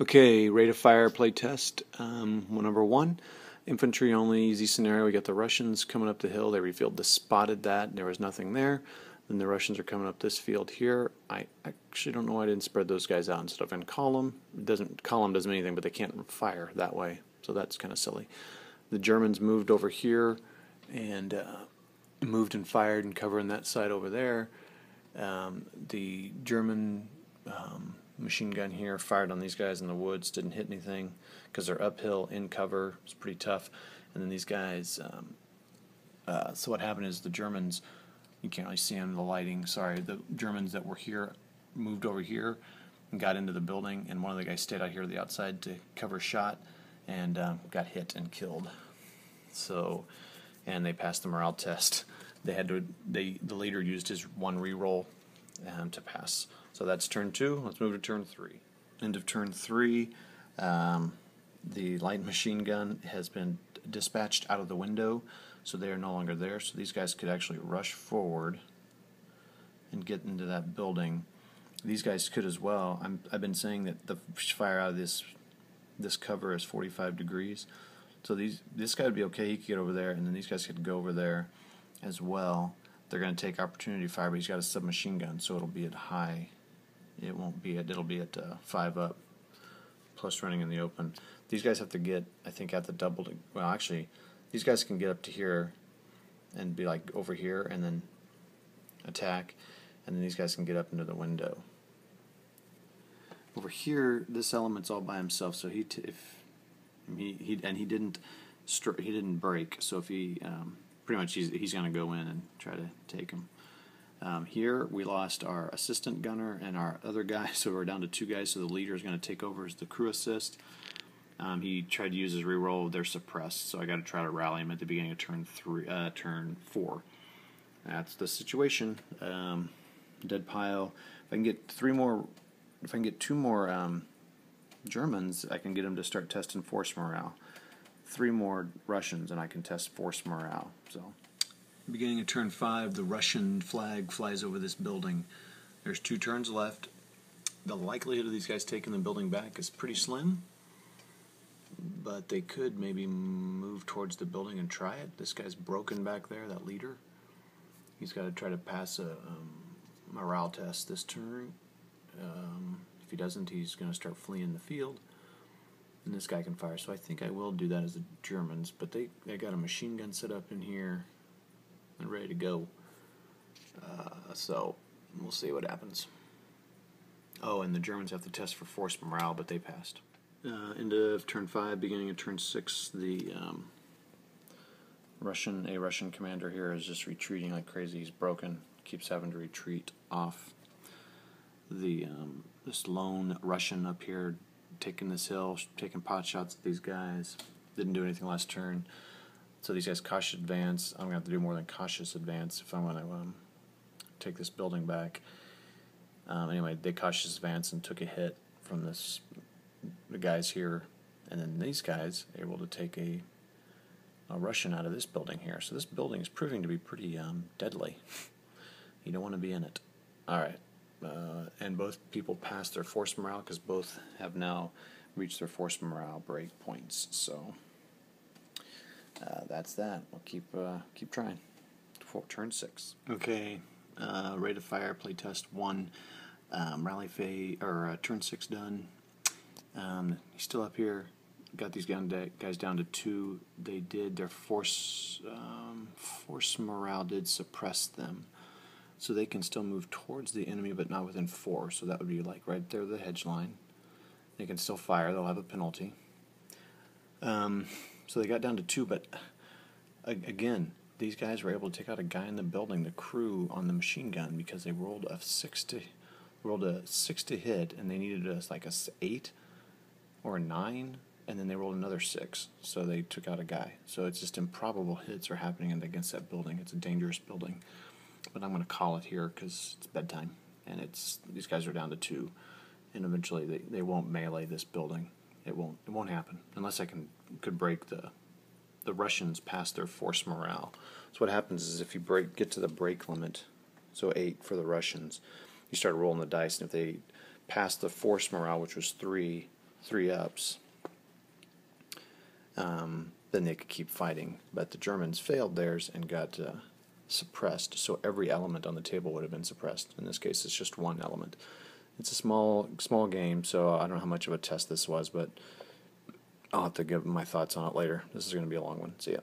Okay, rate of fire playtest. Number one, infantry only, easy scenario. We got the Russians coming up the hill. They refilled the spotted that. There was nothing there. Then the Russians are coming up this field here. I actually don't know why I didn't spread those guys out instead of in column. Column doesn't mean anything, but they can't fire that way, so that's kind of silly. The Germans moved over here and moved and fired and covering that side over there. The German machine gun here fired on these guys in the woods, didn't hit anything because they're uphill in cover. It's pretty tough. And then these guys, so what happened is the Germans, you can't really see them in the lighting, sorry, the Germans that were here moved over here and got into the building, and one of the guys stayed out here to the outside to cover a shot and got hit and killed. So, and they passed the morale test. They had to, the leader used his one reroll to pass. So that's turn 2. Let's move to turn 3. End of turn 3. The light machine gun has been dispatched out of the window, so they are no longer there. So these guys could actually rush forward and get into that building. These guys could as well. I've been saying that the fire out of this cover is 45 degrees. So this guy would be okay. He could get over there, and then these guys could go over there as well. They're going to take opportunity fire, but he's got a submachine gun, so it'll be at high. It won't be at, it'll be at 5 up, plus running in the open. These guys have to get, I think, at the double, well actually, these guys can get up to here and be like over here and then attack, and then these guys can get up into the window. Over here, this element's all by himself, so he didn't break, so if he, pretty much he's going to go in and try to take him. Here we lost our assistant gunner and our other guy, so we're down to 2 guys, so the leader is going to take over as the crew assist. He tried to use his reroll, they're suppressed, so I got to try to rally him at the beginning of turn 4. That's the situation. Dead pile. If I can get 2 more Germans, I can get them to start testing force morale. 3 more Russians, and I can test force morale. So, beginning of turn 5, the Russian flag flies over this building. There's 2 turns left. The likelihood of these guys taking the building back is pretty slim, but they could maybe move towards the building and try it. This guy's broken back there, that leader. He's got to try to pass a morale test this turn. If he doesn't, he's going to start fleeing the field. And this guy can fire, so I think I will do that as the Germans, but they got a machine gun set up in here and ready to go. So we'll see what happens. Oh, and the Germans have to test for force morale, but they passed. End of turn 5, beginning of turn 6, the Russian commander here is just retreating like crazy. He's broken, keeps having to retreat off. This lone Russian up here taking this hill, taking pot shots at these guys. Didn't do anything last turn. So these guys cautious advance. I'm going to have to do more than cautious advance if I want to take this building back. Anyway, they cautious advance and took a hit from the guys here. And then these guys are able to take a Russian out of this building here. So this building is proving to be pretty deadly. You don't want to be in it. Alright. And both people passed their force morale because both have now reached their force morale break points. So that's that. We'll keep trying. For turn 6. Okay. Rate of fire playtest 1. Rally phase or turn 6 done. He's still up here. Got these guys down to 2. They did their force morale did suppress them. So they can still move towards the enemy, but not within 4. So that would be like right there, the hedge line. They can still fire. They'll have a penalty. So they got down to 2, but again, these guys were able to take out a guy in the building, the crew on the machine gun, because they rolled a 6 to hit, and they needed like a 8 or a 9, and then they rolled another 6. So they took out a guy. So it's just improbable hits are happening against that building. It's a dangerous building. But I'm going to call it here because it's bedtime, and these guys are down to 2, and eventually they won't melee this building. It won't happen unless I could break the Russians past their force morale. So what happens is if you get to the break limit, so 8 for the Russians, you start rolling the dice, and if they pass the force morale, which was 3, 3 ups, then they could keep fighting. But the Germans failed theirs and got suppressed, so every element on the table would have been suppressed. In this case, it's just one element. It's a small game, so I don't know how much of a test this was, but I'll have to give my thoughts on it later. This is going to be a long one. See ya.